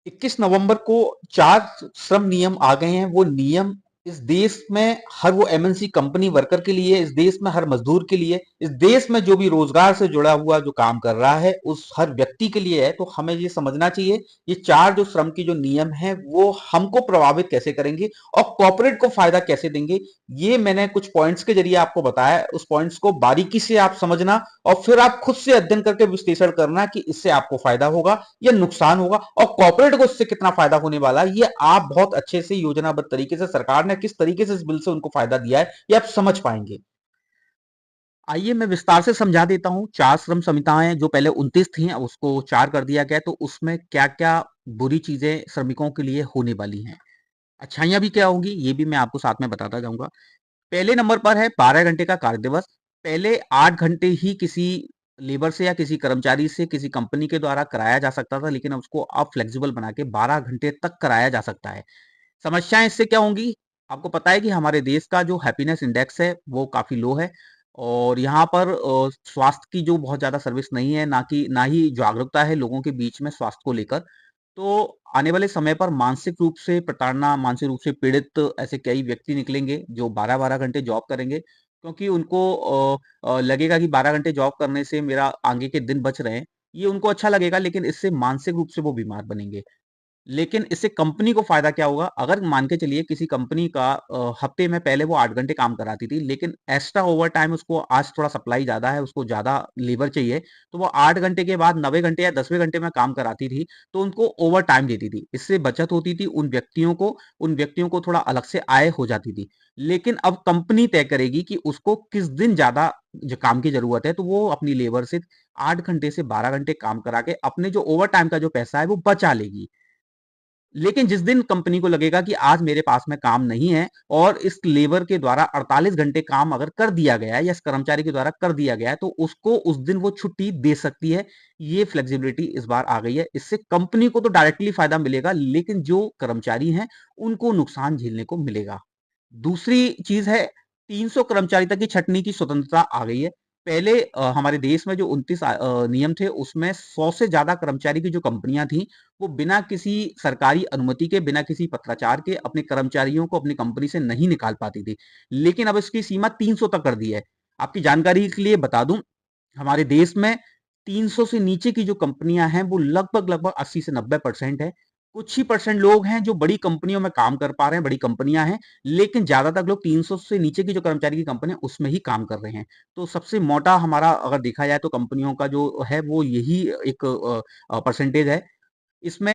21 नवंबर को 4 श्रम नियम आ गए हैं। वो नियम इस देश में हर वो एमएनसी कंपनी वर्कर के लिए, इस देश में हर मजदूर के लिए, इस देश में जो भी रोजगार से जुड़ा हुआ जो काम कर रहा है उस हर व्यक्ति के लिए है। तो हमें ये समझना चाहिए ये 4 जो श्रम की जो नियम है वो हमको प्रभावित कैसे करेंगे और कॉर्पोरेट को फायदा कैसे देंगे। ये मैंने कुछ पॉइंट्स के जरिए आपको बताया। उस पॉइंट्स को बारीकी से आप समझना और फिर आप खुद से अध्ययन करके विश्लेषण करना कि इससे आपको फायदा होगा या नुकसान होगा और कॉर्पोरेट को इससे कितना फायदा होने वाला है। ये आप बहुत अच्छे से योजनाबद्ध तरीके से, सरकार ने किस तरीके से इस बिल से उनको फायदा दिया है, ये आप समझ पाएंगे। आइए मैं विस्तार से समझा देता हूं। 4 श्रम संहिताएं जो पहले 29 थी, अब उसको 4 कर दिया गया, तो उसमें क्या क्या बुरी चीजें श्रमिकों के लिए होने वाली हैं, अच्छाइयां भी क्या होंगी, ये भी मैं आपको साथ में बताता जाऊंगा। पहले नंबर पर है 12 घंटे का कार्य दिवस। पहले 8 घंटे ही किसी लेबर से या किसी कर्मचारी से किसी कंपनी के द्वारा कराया जा सकता था, लेकिन अब उसको अब फ्लेक्सिबल बना के 12 घंटे तक कराया जा सकता है। समस्याएं इससे क्या होंगी? आपको पता है कि हमारे देश का जो हैप्पीनेस इंडेक्स है वो काफी लो है और यहाँ पर स्वास्थ्य की जो बहुत ज्यादा सर्विस नहीं है, ना ही जागरूकता है लोगों के बीच में स्वास्थ्य को लेकर। तो आने वाले समय पर मानसिक रूप से प्रताड़ना, मानसिक रूप से पीड़ित ऐसे कई व्यक्ति निकलेंगे जो 12-12 घंटे जॉब करेंगे, क्योंकि उनको लगेगा कि 12 घंटे जॉब करने से मेरा आगे के दिन बच रहे हैं। ये उनको अच्छा लगेगा, लेकिन इससे मानसिक रूप से वो बीमार बनेंगे। लेकिन इससे कंपनी को फायदा क्या होगा? अगर मान के चलिए किसी कंपनी का हफ्ते में पहले वो 8 घंटे काम कराती थी, लेकिन एक्स्ट्रा ओवरटाइम उसको आज थोड़ा सप्लाई ज़्यादा है, उसको ज़्यादा लेबर चाहिए, तो वो 8 घंटे के बाद 90 घंटे या 10वें घंटे में काम कराती थी, तो उनको ओवरटाइम देती थी। इससे बचत होती थी, उन व्यक्तियों को थोड़ा अलग से आय हो जाती थी। लेकिन अब कंपनी तय करेगी कि उसको किस दिन ज़्यादा ज काम की ज़रूरत है, तो वो अपनी लेबर से 8 घंटे से 12 घंटे काम करा के अपने जो ओवरटाइम का जो पैसा है, वो बचा लेगी। लेकिन जिस दिन कंपनी को लगेगा कि आज मेरे पास में काम नहीं है और इस लेबर के द्वारा 48 घंटे काम अगर कर दिया गया है या इस कर्मचारी के द्वारा कर दिया गया है, तो उसको उस दिन वो छुट्टी दे सकती है। ये फ्लेक्सिबिलिटी इस बार आ गई है। इससे कंपनी को तो डायरेक्टली फायदा मिलेगा, लेकिन जो कर्मचारी हैं उनको नुकसान झेलने को मिलेगा। दूसरी चीज है, 300 कर्मचारी तक की छंटनी की स्वतंत्रता आ गई है। पहले हमारे देश में जो 29 नियम थे उसमें 100 से ज्यादा कर्मचारी की जो कंपनियां थी, वो बिना किसी सरकारी अनुमति के, बिना किसी पत्राचार के अपने कर्मचारियों को अपनी कंपनी से नहीं निकाल पाती थी। लेकिन अब इसकी सीमा 300 तक कर दी है। आपकी जानकारी के लिए बता दूं, हमारे देश में 300 से नीचे की जो कंपनियां हैं वो लगभग लगभग 80 से 90% है। कुछ ही परसेंट लोग हैं जो बड़ी कंपनियों में काम कर पा रहे हैं, बड़ी कंपनियां हैं, लेकिन ज्यादातर लोग 300 से नीचे की जो कर्मचारी की कंपनी है उसमें ही काम कर रहे हैं। तो सबसे मोटा हमारा अगर देखा जाए तो कंपनियों का जो है वो यही एक परसेंटेज है। इसमें